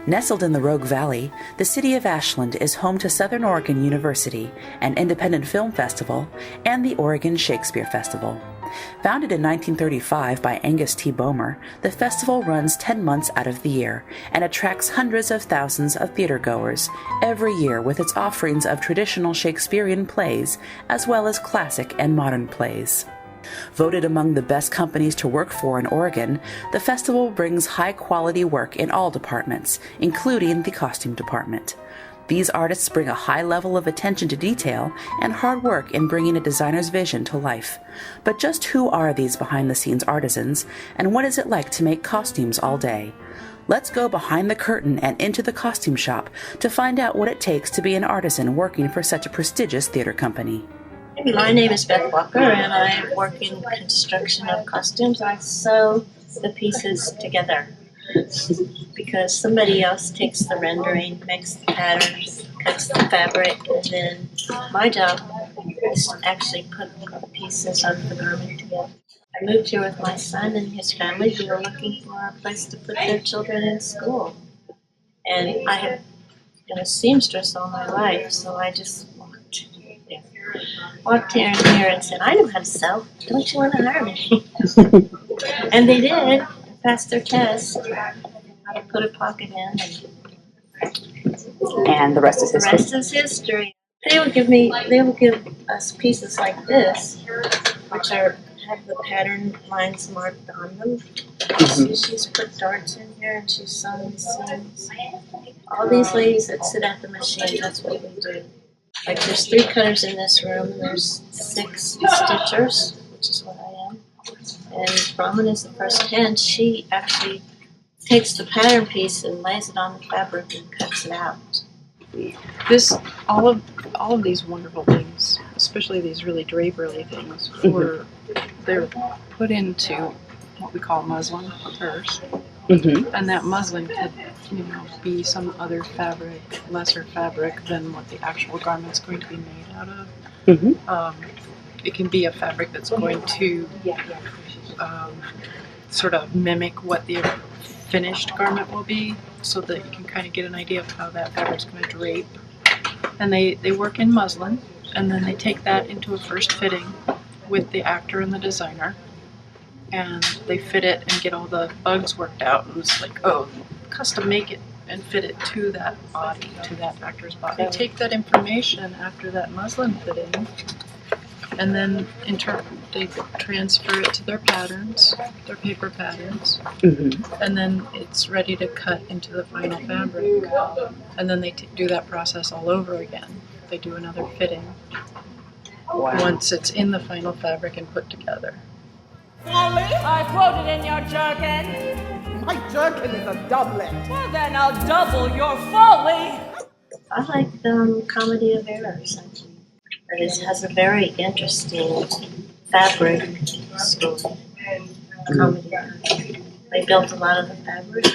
Nestled in the Rogue Valley, the city of Ashland is home to Southern Oregon University, an independent film festival, and the Oregon Shakespeare Festival. Founded in 1935 by Angus T. Bomer, the festival runs 10 months out of the year and attracts hundreds of thousands of theatergoers every year with its offerings of traditional Shakespearean plays as well as classic and modern plays. Voted among the best companies to work for in Oregon, the festival brings high-quality work in all departments, including the costume department. These artists bring a high level of attention to detail and hard work in bringing a designer's vision to life. But just who are these behind-the-scenes artisans, and what is it like to make costumes all day? Let's go behind the curtain and into the costume shop to find out what it takes to be an artisan working for such a prestigious theater company. My name is Beth Walker, and I work in construction of costumes. I sew the pieces together because somebody else takes the rendering, makes the patterns, cuts the fabric, and then my job is to actually put the pieces of the garment together. I moved here with my son and his family who were looking for a place to put their children in school. And I have been a seamstress all my life, so I just walked here and said, I know how to sew. Don't you want to hire me? And they did. Passed their test. I put a pocket in. And the rest is history. The rest is history. They will give us pieces like this, which have the pattern lines marked on them. See, she's put darts in here and she's sewn these seams. All these ladies that sit at the machine, that's what we do. Like there's 3 cutters in this room, and there's 6 stitchers, which is what I am. And Brahman is the first hand. She actually takes the pattern piece and lays it on the fabric and cuts it out. All of these wonderful things, especially these really draperly things, they're put into what we call muslin first. And that muslin could, be some other fabric, lesser fabric than what the actual garment's going to be made out of. It can be a fabric that's going to sort of mimic what the finished garment will be, so that you can kind of get an idea of how that fabric's going to drape. And they work in muslin, and then they take that into a first fitting with the actor and the designer. And they fit it and get all the bugs worked out. And it's like, custom make it and fit it to that body, to that actor's body. They take that information after that muslin fitting, and then they transfer it to their patterns, their paper patterns, and then it's ready to cut into the final fabric. And then they do that process all over again. They do another fitting once it's in the final fabric and put together. Folly? I quoted in your jargon. My jargon is a doublet. Well, then I'll double your folly. I like Comedy of Errors. It has a very interesting fabric story. Comedy of Errors. They built a lot of the fabric.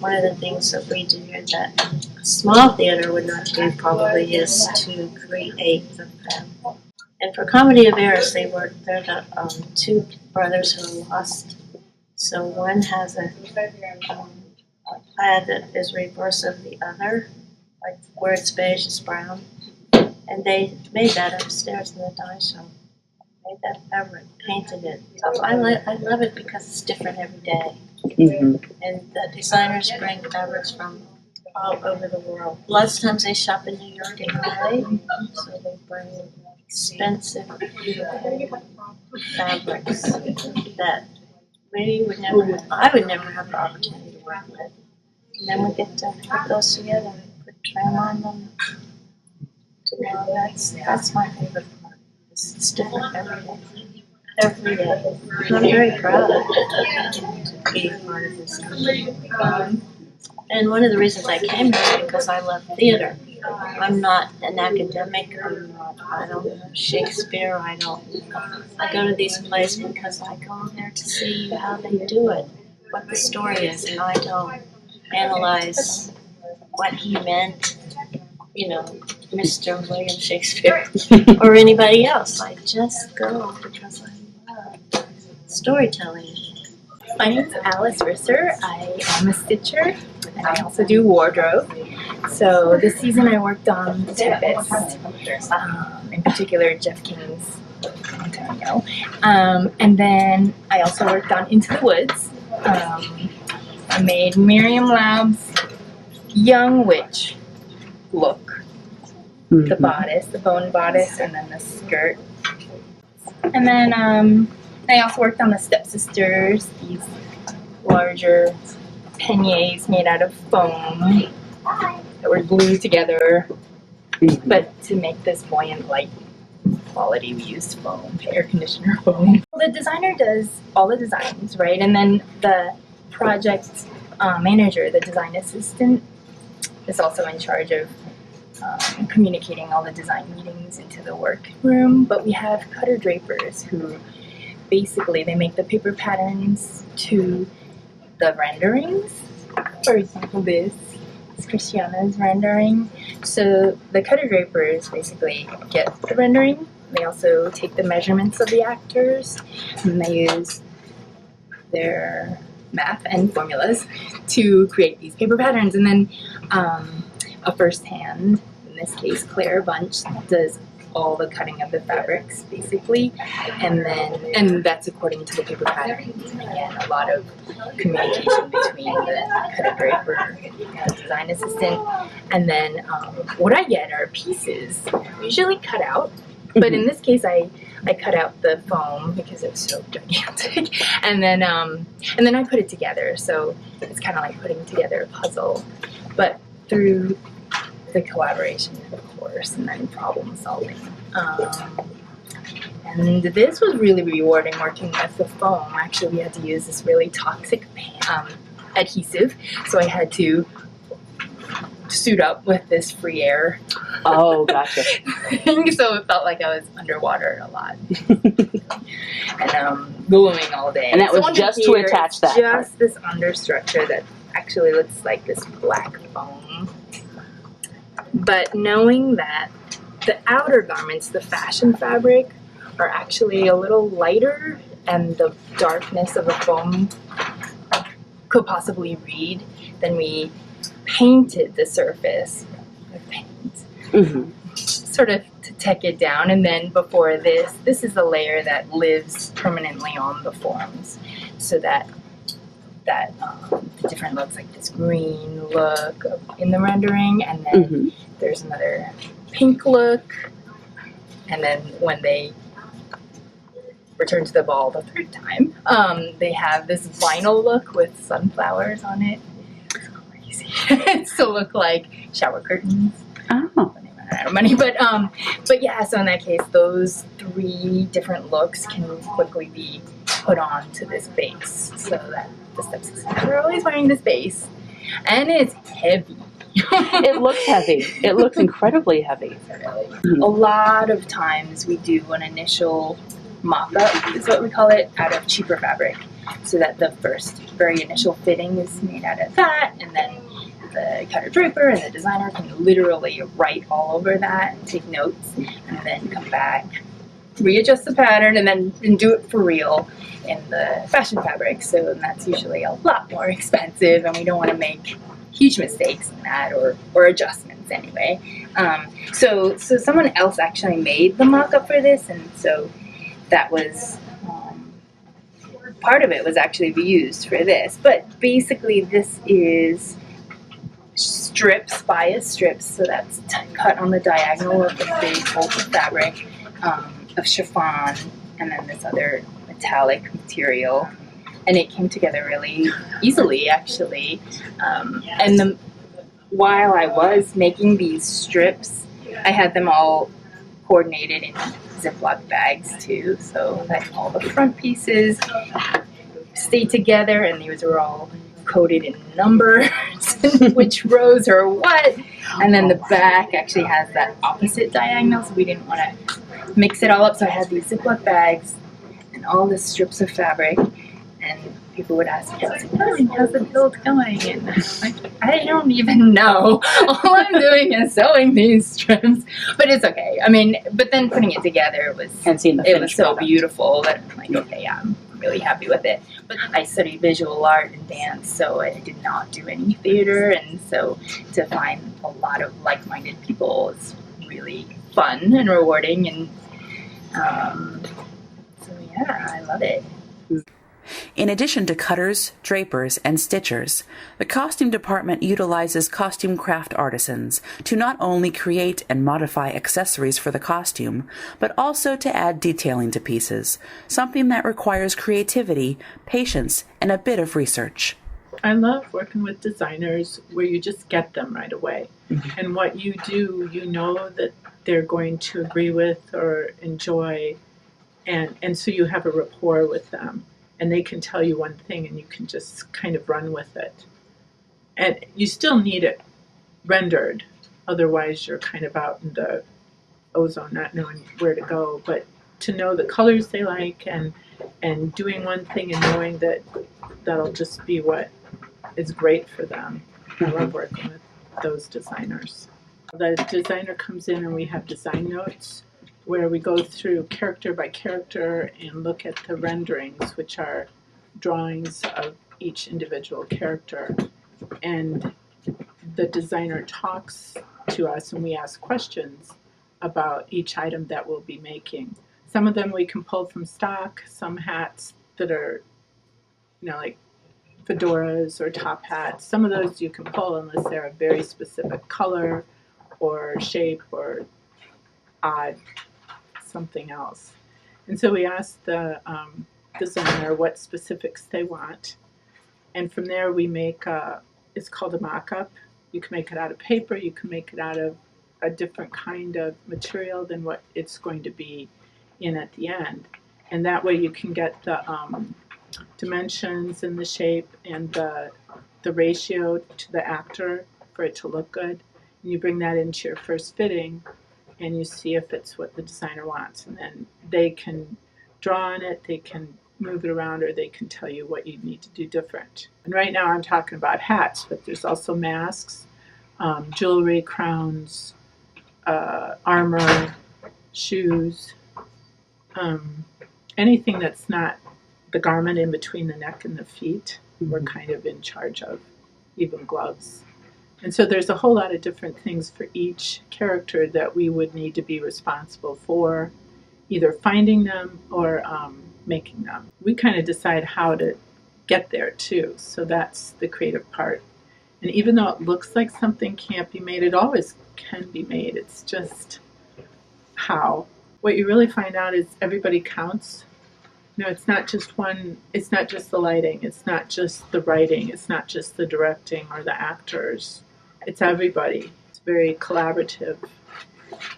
One of the things that we do here that a small theater would not do probably is to create the fabric. And for Comedy of Errors, they're the 2 brothers who lost. So one has a plaid that is reverse of the other, like where it's beige is brown. And they made that upstairs in the dye shop. Made that fabric, painted it. So I love it because it's different every day. And the designers bring fabrics from all over the world. Lots of times they shop in New York and LA, so they bring expensive, beautiful fabrics that I would never have the opportunity to work with. And then we get to put those together, put trim on them. That's my favorite part. It's different every day. Every day. I'm very proud to be a part of this company. And one of the reasons I came here is because I love theater. I'm not an academic. I don't know Shakespeare. I go to these plays because I go there to see how they do it, what the story is, and I don't analyze what he meant, Mr. William Shakespeare or anybody else. I just go because I love storytelling. My name is Alice Risser. I am a stitcher and I also do wardrobe. So this season I worked on The Tempest, in particular Jeff King's Antonio. And then I also worked on Into the Woods. I made Miriam Laub's young witch look. The bodice, the bone bodice, and then the skirt. And then I also worked on the Stepsisters, these larger peignets made out of foam that were glued together. But to make this buoyant light quality, we used foam, air conditioner foam. The designer does all the designs, right? And then the project manager, the design assistant, is also in charge of communicating all the design meetings into the workroom. But we have cutter drapers who basically they make the paper patterns to the renderings. For example, this is Christiana's rendering. So the cutter drapers basically get the rendering. They also take the measurements of the actors and they use their math and formulas to create these paper patterns. And then a first hand, in this case Claire Bunch, does all the cutting of the fabrics basically, and that's according to the paper patterns. And again, a lot of communication between the cutter draper and the design assistant. And then what I get are pieces, usually cut out, but in this case I cut out the foam because it was so gigantic, and then I put it together. So it's kind of like putting together a puzzle, but through the collaboration, of course, and then problem solving. And this was really rewarding working with the foam. Actually, we had to use this really toxic adhesive, so I had to suit up with this free air. Oh, gotcha. So it felt like I was underwater a lot. And gluing all day. And that was just to attach that just part. this understructure that actually looks like this black foam. But knowing that the outer garments, the fashion fabric, are actually a little lighter and the darkness of the foam could possibly read, then we painted the surface with paint, sort of to take it down. And then before this is the layer that lives permanently on the forms, so that the different looks, like this green look in the rendering, and then there's another pink look, and then when they return to the ball the third time, they have this vinyl look with sunflowers on it. It's crazy. It's to look like shower curtains. Oh. Out of money, but yeah. So in that case, those 3 different looks can quickly be put on to this base, so that the stepsisters are always wearing this base, and it's heavy. It looks heavy. It looks incredibly heavy. A lot of times we do an initial mock-up, is what we call it, out of cheaper fabric, so that the first very initial fitting is made out of that, and then the cutter draper and the designer can literally write all over that and take notes, and then come back, readjust the pattern, and then do it for real in the fashion fabric. So that's usually a lot more expensive, and we don't want to make huge mistakes in that, or adjustments anyway. So someone else actually made the mock-up for this, and so that was part of it was actually used for this. But basically this is strips, bias strips, so that's cut on the diagonal of the big fold of fabric, of chiffon, and then this other metallic material. And it came together really easily, actually. And while I was making these strips, I had them all coordinated in Ziploc bags too, so that all the front pieces stayed together, and these were all coded in numbers, which rows are what. And then the back actually has that opposite diagonal, so we didn't want to mix it all up. So I had these Ziploc bags and all the strips of fabric, and people would ask me, how's the build going? And like, I don't even know. All I'm doing is sewing these strips, but it's okay. I mean, but then putting it together was, And seeing the it was finished so product. beautiful that I'm like, okay, yeah, I'm really happy with it. But I studied visual art and dance, so I did not do any theater, and so to find a lot of like-minded people is really fun and rewarding, and so yeah, I love it. In addition to cutters, drapers, and stitchers, the costume department utilizes costume craft artisans to not only create and modify accessories for the costume, but also to add detailing to pieces, something that requires creativity, patience, and a bit of research. I love working with designers where you just get them right away. And what you do, you know that they're going to agree with or enjoy, and so you have a rapport with them. And they can tell you one thing and you can just kind of run with it. And you still need it rendered, otherwise you're kind of out in the ozone not knowing where to go. But to know the colors they like and doing one thing and knowing that that'll just be what is great for them. I love working with those designers. The designer comes in and we have design notes where we go through character by character and look at the renderings, which are drawings of each individual character. And the designer talks to us and we ask questions about each item that we'll be making. Some of them we can pull from stock, some hats that are, like fedoras or top hats. Some of those you can pull unless they're a very specific color or shape or odd something else. And so we ask the designer what specifics they want. And from there we make, it's called a mock-up. You can make it out of paper, you can make it out of a different kind of material than what it's going to be in at the end. And that way you can get the dimensions and the shape and the ratio to the actor for it to look good. And you bring that into your first fitting and you see if it's what the designer wants. And then they can draw on it, they can move it around, or they can tell you what you need to do different. And right now I'm talking about hats, but there's also masks, jewelry, crowns, armor, shoes, anything that's not the garment in between the neck and the feet, we're kind of in charge of, even gloves. And so there's a whole lot of different things for each character that we would need to be responsible for, either finding them or making them. We kind of decide how to get there too, so that's the creative part. And even though it looks like something can't be made, it always can be made. It's just how. What you really find out is everybody counts. It's not just one, it's not just the lighting, it's not just the writing, it's not just the directing or the actors. It's everybody. It's a very collaborative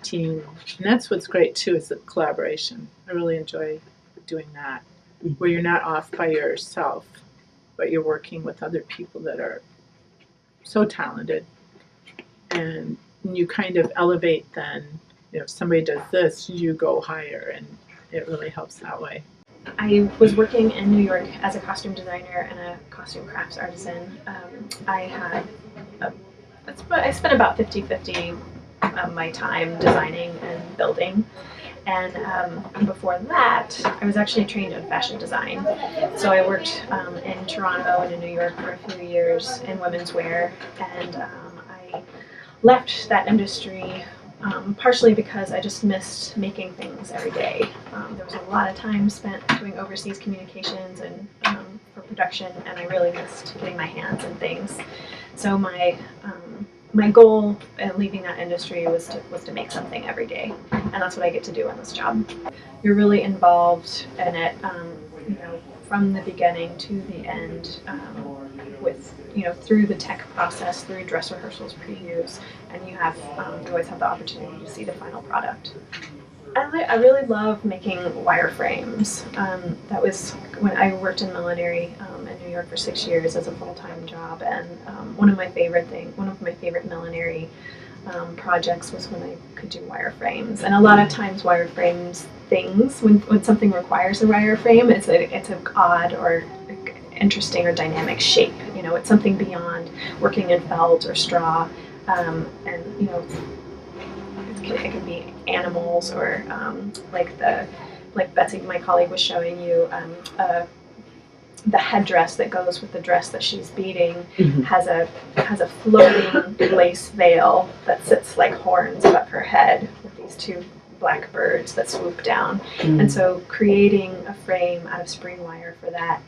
team. And that's what's great too, is the collaboration. I really enjoy doing that, where you're not off by yourself, but you're working with other people that are so talented. And you kind of elevate then. If somebody does this, you go higher, and it really helps that way. I was working in New York as a costume designer and a costume crafts artisan. I spent about 50-50 of my time designing and building. And before that, I was actually trained in fashion design. So I worked in Toronto and in New York for a few years in women's wear, and I left that industry partially because I just missed making things every day. There was a lot of time spent doing overseas communications and for production, and I really missed getting my hands in things. So my goal in leaving that industry was to make something every day, and that's what I get to do in this job. You're really involved in it, from the beginning to the end, with through the tech process, through dress rehearsals, previews, and you always have the opportunity to see the final product. I really love making wireframes. That was when I worked in millinery in New York for 6 years as a full-time job, and one of my favorite millinery projects was when I could do wireframes. And a lot of times wireframes things, when something requires a wireframe, it's an odd or interesting or dynamic shape. It's something beyond working in felt or straw, and it can be animals or like the like Betsy, my colleague, was showing you, the headdress that goes with the dress that she's beading has a floating lace veil that sits like horns above her head with these two black birds that swoop down. And so creating a frame out of spring wire for that,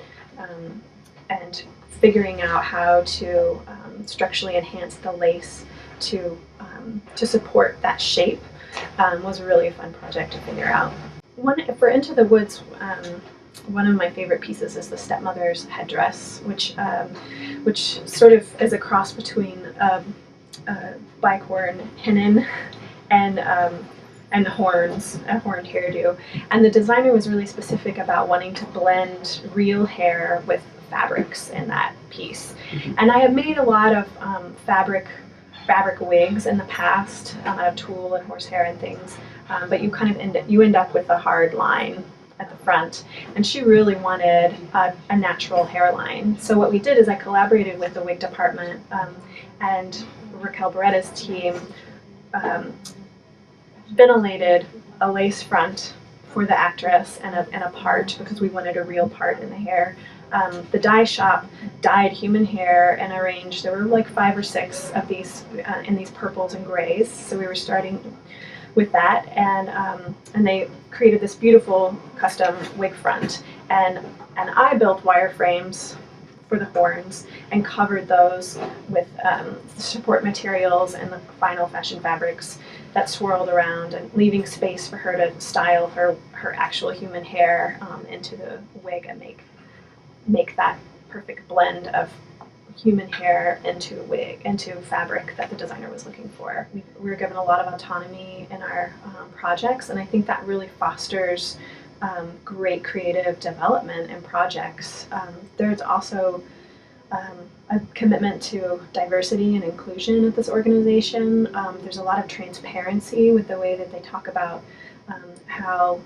and figuring out how to structurally enhance the lace to support that shape was a really fun project to figure out. For Into the Woods, one of my favorite pieces is the stepmother's headdress, which sort of is a cross between bicorn hennin and horns, a horned hairdo. And the designer was really specific about wanting to blend real hair with fabrics in that piece. And I have made a lot of fabric wigs in the past out of tulle and horsehair and things, but you kind of end up with a hard line at the front, and she really wanted a natural hairline. So what we did is I collaborated with the wig department and Raquel Beretta's team ventilated a lace front for the actress and a part, because we wanted a real part in the hair. The dye shop dyed human hair and arranged, there were like 5 or 6 of these in these purples and grays, so we were starting with that, and they created this beautiful custom wig front, and I built wireframes for the horns and covered those with support materials and the final fashion fabrics that swirled around, and leaving space for her to style her actual human hair into the wig and make that perfect blend of human hair into fabric that the designer was looking for. We were given a lot of autonomy in our projects, and I think that really fosters great creative development in projects. There's also a commitment to diversity and inclusion at this organization. There's a lot of transparency with the way that they talk about how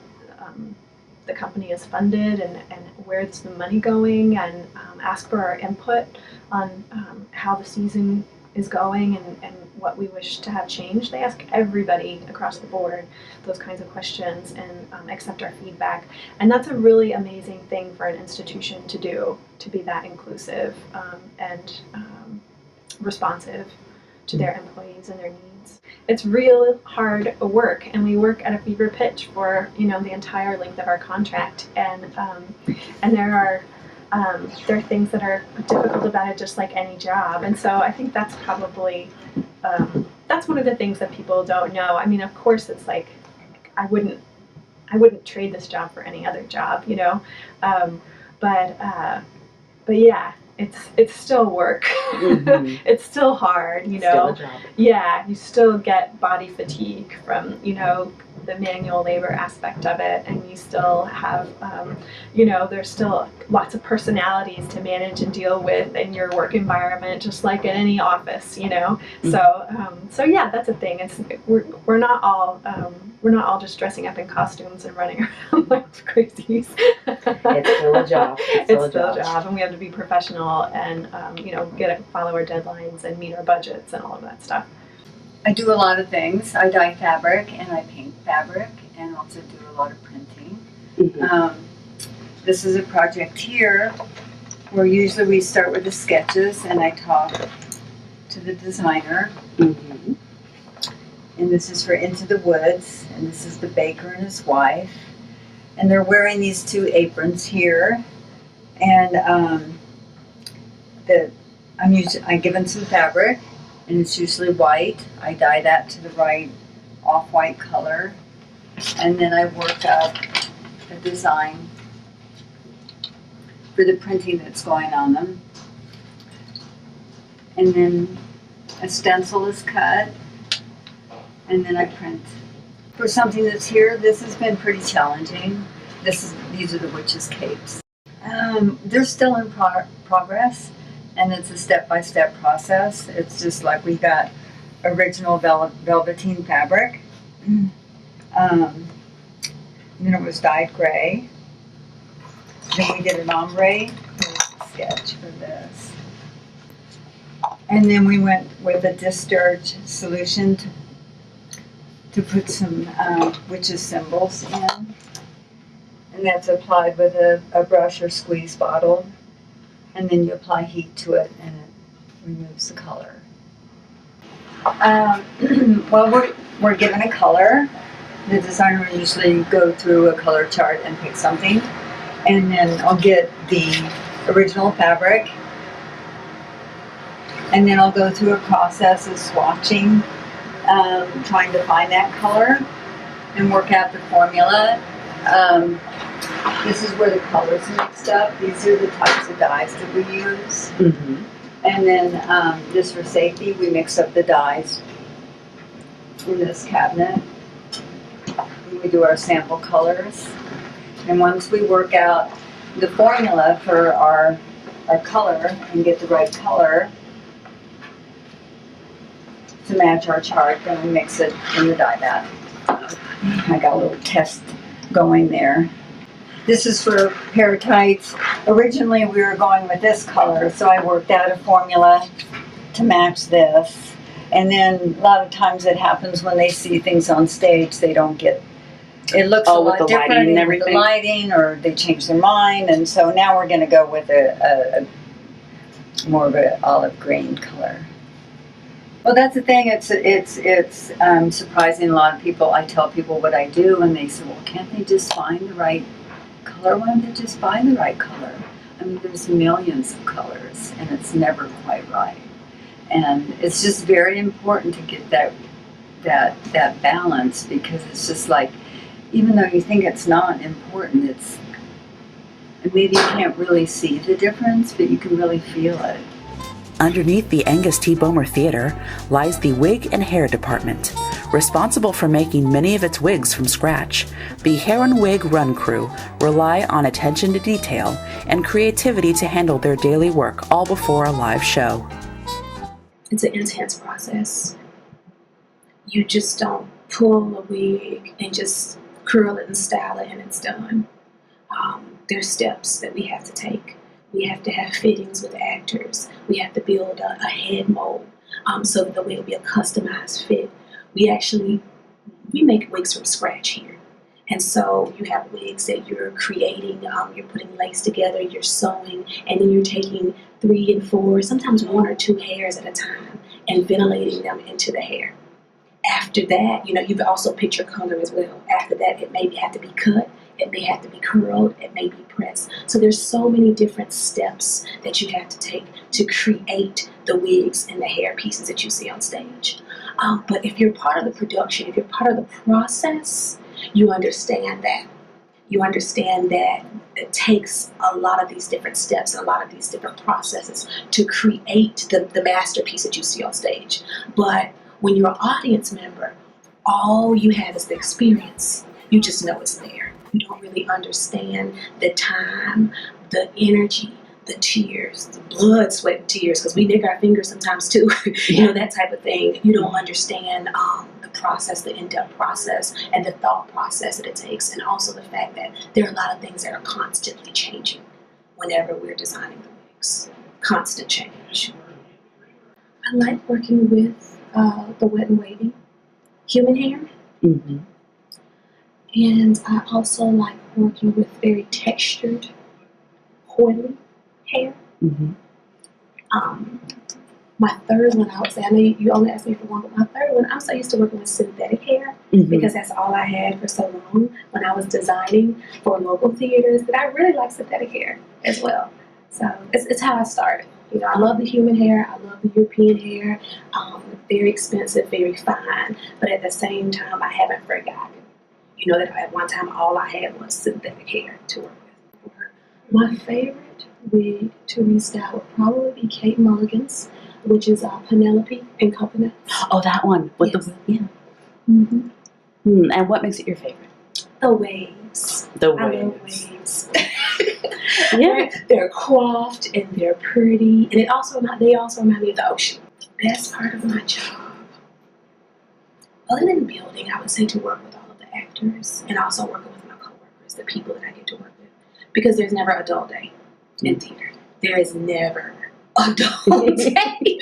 the company is funded and where's the money going, and ask for our input on how the season is going and what we wish to have changed. They ask everybody across the board those kinds of questions and accept our feedback. And that's a really amazing thing for an institution to do, to be that inclusive and responsive to their employees and their needs. It's real hard work, and we work at a fever pitch for the entire length of our contract, and there are things that are difficult about it, just like any job. And so I think that's probably that's one of the things that people don't know. I mean, of course, it's like I wouldn't trade this job for any other job, but yeah. It's still work. It's still hard, Still a job. Yeah, you still get body fatigue from, the manual labor aspect of it, and you still have, there's still lots of personalities to manage and deal with in your work environment, just like in any office, So yeah, that's a thing. We're not all just dressing up in costumes and running around like crazies. It's still a job. It's still a job, and we have to be professional and follow our deadlines and meet our budgets and all of that stuff. I do a lot of things. I dye fabric and I paint fabric and also do a lot of printing. This is a project here where usually we start with the sketches and I talk to the designer. And this is for Into the Woods, and this is the baker and his wife. And they're wearing these 2 aprons here. And I give them some fabric, and it's usually white. I dye that to the right off-white color, and then I work up a design for the printing that's going on them. And then a stencil is cut, and then I print. For something that's here, this has been pretty challenging. These are the witches' capes. They're still in progress, and it's a step-by-step process. It's just like we got original velveteen fabric. And then it was dyed gray. Then we did an ombre sketch for this. And then we went with a discharge solution to put some witches' symbols in. and that's applied with a brush or squeeze bottle, and then you apply heat to it and it removes the color. Well, we're given a color. The designer will usually go through a color chart and pick something, and then I'll get the original fabric, and then I'll go through a process of swatching, trying to find that color and work out the formula. This is where the colors are mixed up. These are the types of dyes that we use. Mm-hmm. And then just for safety, we mix up the dyes in this cabinet. We do our sample colors. And once we work out the formula for our color and get the right color to match our chart, then we mix it in the dye vat. I got a little test going there. This is for hair tights. Originally we were going with this color, so I worked out a formula to match this. And then a lot of times it happens when they see things on stage, they don't get, it looks a lot different with the lighting, or they change their mind. And so now we're going to go with a more of an olive green color. Well, that's the thing. It's surprising a lot of people. I tell people what I do, and they say, "Well, can't they just find the right color? Why don't they just buy the right color?" I mean, there's millions of colors, and it's never quite right. And it's just very important to get that balance, because it's just like, even though you think it's not important, it's, maybe you can't really see the difference, but you can really feel it. Underneath the Angus T. Bomer Theatre lies the Wig and Hair Department. Responsible for making many of its wigs from scratch, the Hair and Wig Run Crew rely on attention to detail and creativity to handle their daily work, all before a live show. It's an intense process. You just don't pull a wig and just curl it and style it and it's done. There's steps that we have to take. We have to have fittings with actors. We have to build a head mold so that the wig will be a customized fit. We make wigs from scratch here. And so you have wigs that you're creating, you're putting lace together, you're sewing, and then you're taking 3 and 4, sometimes 1 or 2 hairs at a time and ventilating them into the hair. After that, you've also picked your color as well. After that, it may have to be cut, it may have to be curled, it may be pressed. So there's so many different steps that you have to take to create the wigs and the hair pieces that you see on stage. But if you're part of the production, if you're part of the process, you understand that. You understand that it takes a lot of these different steps and a lot of these different processes to create the masterpiece that you see on stage. But when you're an audience member, all you have is the experience. You just know it's there. You don't really understand the time, the energy, the tears, the blood, sweat, and tears, because we nick our fingers sometimes too, that type of thing. You don't understand the process, the in-depth process, and the thought process that it takes, and also the fact that there are a lot of things that are constantly changing whenever we're designing the wigs. Constant change. I like working with the wet and wavy human hair. Mm-hmm. And I also like working with very textured, coily hair. Mm-hmm. My third one, I would say, I know you only asked me for one, but my third one, I'm so used to working with synthetic hair because that's all I had for so long when I was designing for local theaters, that I really like synthetic hair as well. So it's how I started. I love the human hair, I love the European hair, very expensive, very fine, but at the same time, I haven't forgotten. That at one time, all I had was synthetic hair to work with. My favorite wig to restyle would probably be Kate Mulligan's, which is Penelope in Coconut. Oh, that one with the Mm-hmm. And what makes it your favorite? The waves. The I love waves. waves. Yeah, they're coiffed and they're pretty, and they also remind me of the ocean. The best part of my job, other than building, I would say to work with all of the actors and also working with my coworkers, the people that I get to work with, because there's never a dull day in theater. There is never a dull day.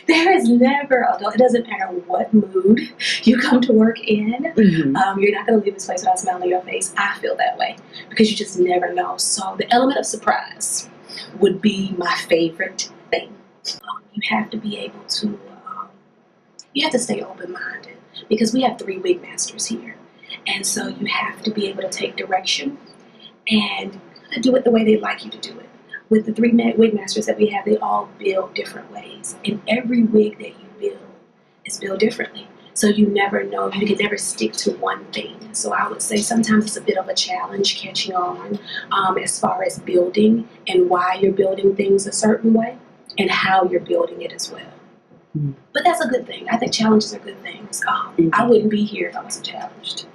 There is never a dull. It doesn't matter what mood you come to work in. You're not going to leave this place without a smile on your face. I feel that way because you just never know. So the element of surprise would be my favorite thing. You have to be able to, you have to stay open-minded because we have 3 wig masters here. And so you have to be able to take direction and do it the way they like you to do it. With the 3 wig masters that we have, they all build different ways. And every wig that you build is built differently. So you never know, you can never stick to one thing. So I would say sometimes it's a bit of a challenge catching on as far as building and why you're building things a certain way and how you're building it as well. But that's a good thing. I think challenges are good things. I wouldn't be here if I wasn't challenged.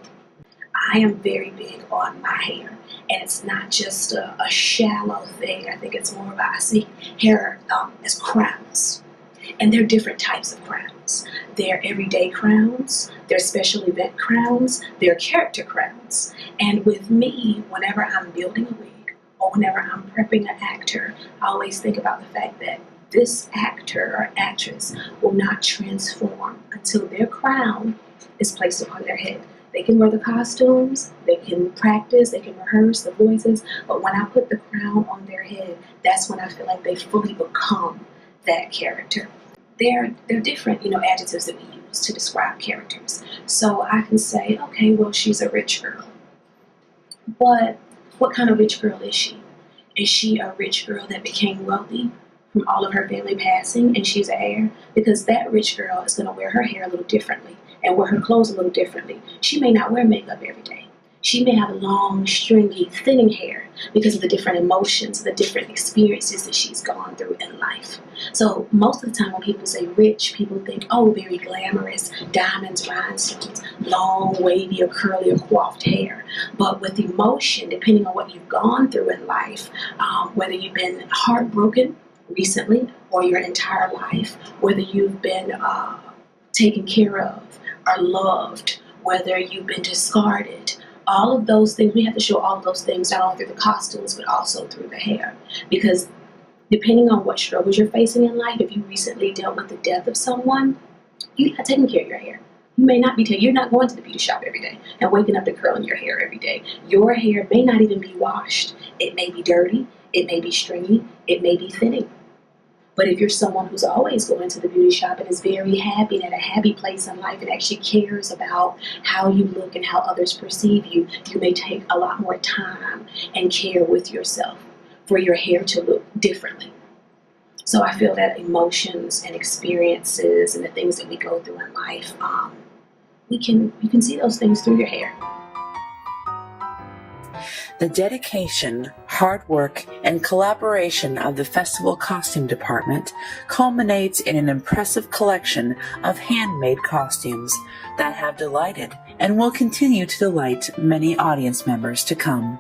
I am very big on my hair. And it's not just a shallow thing. I think it's more about, I see hair as crowns. And there are different types of crowns. There are everyday crowns, there are special event crowns, there are character crowns. And with me, whenever I'm building a wig or whenever I'm prepping an actor, I always think about the fact that this actor or actress will not transform until their crown is placed upon their head. They can wear the costumes, they can practice, they can rehearse the voices, but when I put the crown on their head, that's when I feel like they fully become that character. There are different, adjectives that we use to describe characters. So I can say, okay, well, she's a rich girl. But what kind of rich girl is she? Is she a rich girl that became wealthy from all of her family passing and she's an heir? Because that rich girl is going to wear her hair a little differently and wear her clothes a little differently. She may not wear makeup every day. She may have long, stringy, thinning hair because of the different emotions, the different experiences that she's gone through in life. So most of the time when people say rich, people think, oh, very glamorous, diamonds, rhinestones, long, wavy or curly or coiffed hair. But with emotion, depending on what you've gone through in life, whether you've been heartbroken recently or your entire life, whether you've been taken care of or loved, whether you've been discarded, all of those things, we have to show all of those things not only through the costumes but also through the hair. Because depending on what struggles you're facing in life, if you recently dealt with the death of someone, you're not taking care of your hair. You may not be you're not going to the beauty shop every day and waking up and curling your hair every day. Your hair may not even be washed. It may be dirty, it may be stringy, it may be thinning. But if you're someone who's always going to the beauty shop and is very happy and at a happy place in life and actually cares about how you look and how others perceive you, you may take a lot more time and care with yourself for your hair to look differently. So I feel that emotions and experiences and the things that we go through in life, you can see those things through your hair. The dedication, hard work, and collaboration of the festival costume department culminates in an impressive collection of handmade costumes that have delighted and will continue to delight many audience members to come.